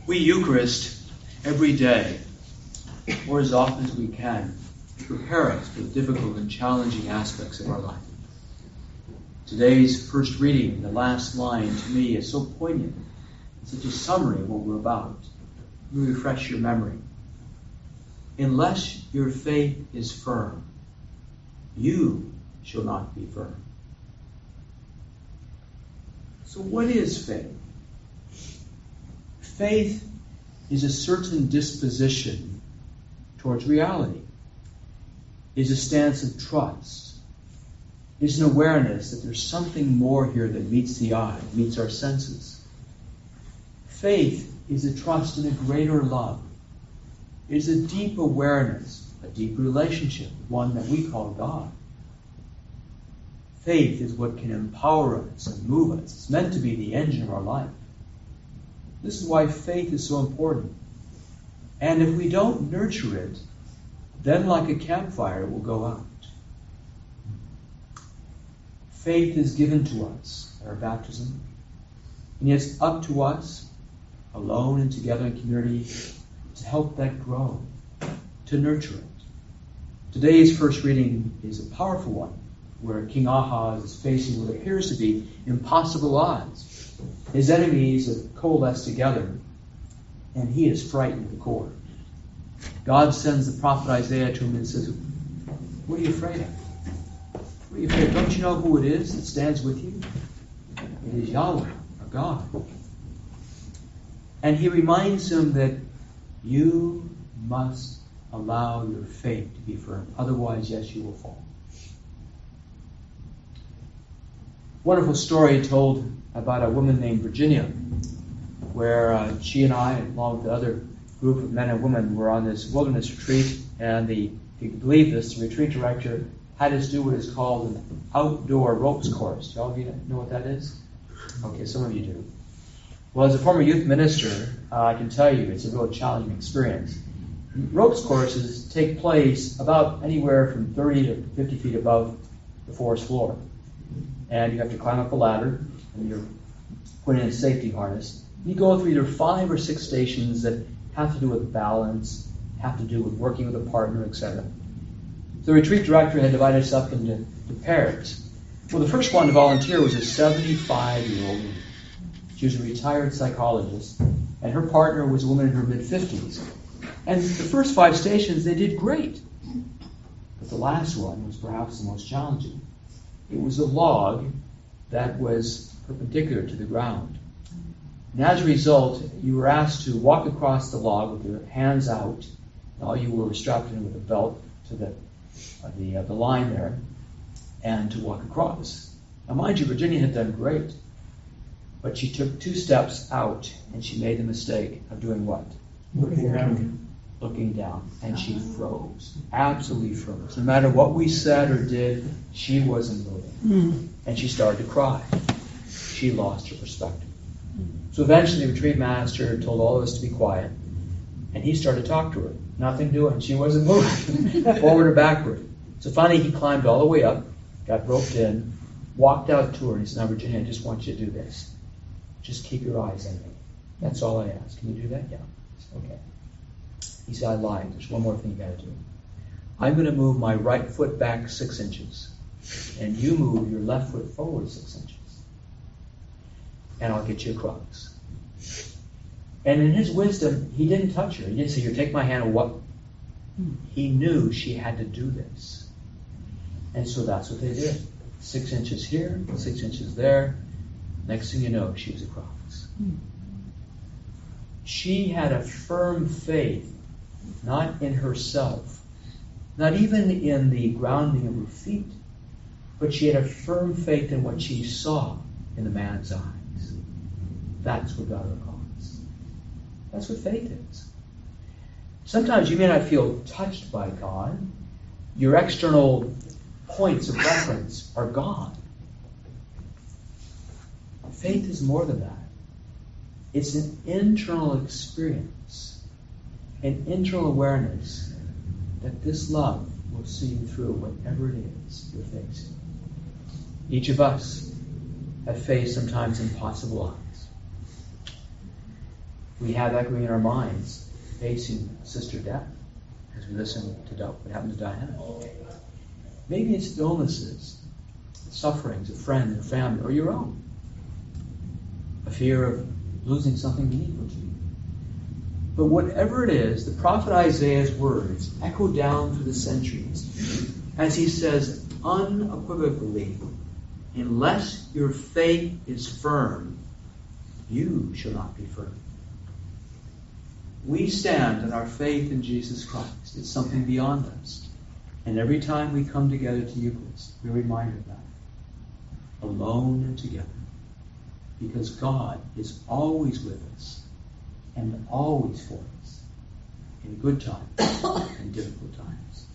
We Eucharist every day, or as often as we can, prepare us for the difficult and challenging aspects of our life. Today's first reading, the last line, to me is so poignant. It's such a summary of what we're about. Let me refresh your memory. Unless your faith is firm, you shall not be firm. So what is faith? Faith is a certain disposition towards reality. It's a stance of trust. It's an awareness that there's something more here that meets the eye, meets our senses. Faith is a trust in a greater love. It is a deep awareness, a deep relationship, one that we call God. Faith is what can empower us and move us. It's meant to be the engine of our life. This is why faith is so important. And if we don't nurture it, then like a campfire, it will go out. Faith is given to us at our baptism. And yet it's up to us, alone and together in community, to help that grow, to nurture it. Today's first reading is a powerful one, where King Ahaz is facing what appears to be impossible odds. His enemies have coalesced together, and he is frightened to the core. God sends the prophet Isaiah to him and says, "What are you afraid of? What are you afraid of? Don't you know who it is that stands with you? It is Yahweh, our God." And he reminds him that you must allow your faith to be firm. Otherwise, yes, you will fall. Wonderful story told about a woman named Virginia, where she and I, along with the other group of men and women, were on this wilderness retreat, and if you can believe this, the retreat director had us do what is called an outdoor ropes course. Do all of you know what that is? Okay, some of you do. Well, as a former youth minister, I can tell you it's a real challenging experience. Ropes courses take place about anywhere from 30 to 50 feet above the forest floor. And you have to climb up a ladder, and you're put in a safety harness. You go through either 5 or 6 stations that have to do with balance, have to do with working with a partner, etc. The retreat director had divided us up into pairs. Well, the first one to volunteer was a 75-year-old woman. She was a retired psychologist, and her partner was a woman in her mid-50s. And the first 5 stations, they did great. But the last one was perhaps the most challenging. It was a log that was perpendicular to the ground. And as a result, you were asked to walk across the log with your hands out. And all you were strapped in with a belt to the line there, and to walk across. Now, mind you, Virginia had done great. But she took 2 steps out, and she made the mistake of doing what? Looking down. And she froze. Absolutely froze. No matter what we said or did, she wasn't moving. And she started to cry. She lost her perspective. So eventually the retreat master told all of us to be quiet. And he started to talk to her. Nothing doing. She wasn't moving. Forward or backward. So finally he climbed all the way up, got roped in, walked out to her, and he said, "Now, Virginia, I just want you to do this. Just keep your eyes on me. That's all I ask. Can you do that?" "Yeah." "Okay." He said, "I lied. There's one more thing you got to do. I'm going to move my right foot back 6 inches, and you move your left foot forward 6 inches. And I'll get you across." And in his wisdom, he didn't touch her. He didn't say, "Here, take my hand," or what. He knew she had to do this. And so that's what they did. 6 inches here, 6 inches there. Next thing you know, she was across. She had a firm faith, not in herself, not even in the grounding of her feet, but she had a firm faith in what she saw in the man's eyes. That's what got her across. That's what faith is. Sometimes you may not feel touched by God. Your external points of reference are gone. Faith is more than that. It's an internal experience, an internal awareness that this love will see you through whatever it is you're facing. Each of us have faced sometimes impossible odds. We have echoing in our minds, facing sister death, as we listen to what happened to Diana. Maybe it's illnesses, sufferings of friends and family, or your own. A fear of losing something meaningful to you. But whatever it is, the prophet Isaiah's words echo down through the centuries as he says unequivocally, unless your faith is firm, you shall not be firm. We stand on our faith in Jesus Christ. It's something beyond us. And every time we come together to Eucharist, we're reminded of that. Alone and together. Because God is always with us and always for us in good times and difficult times.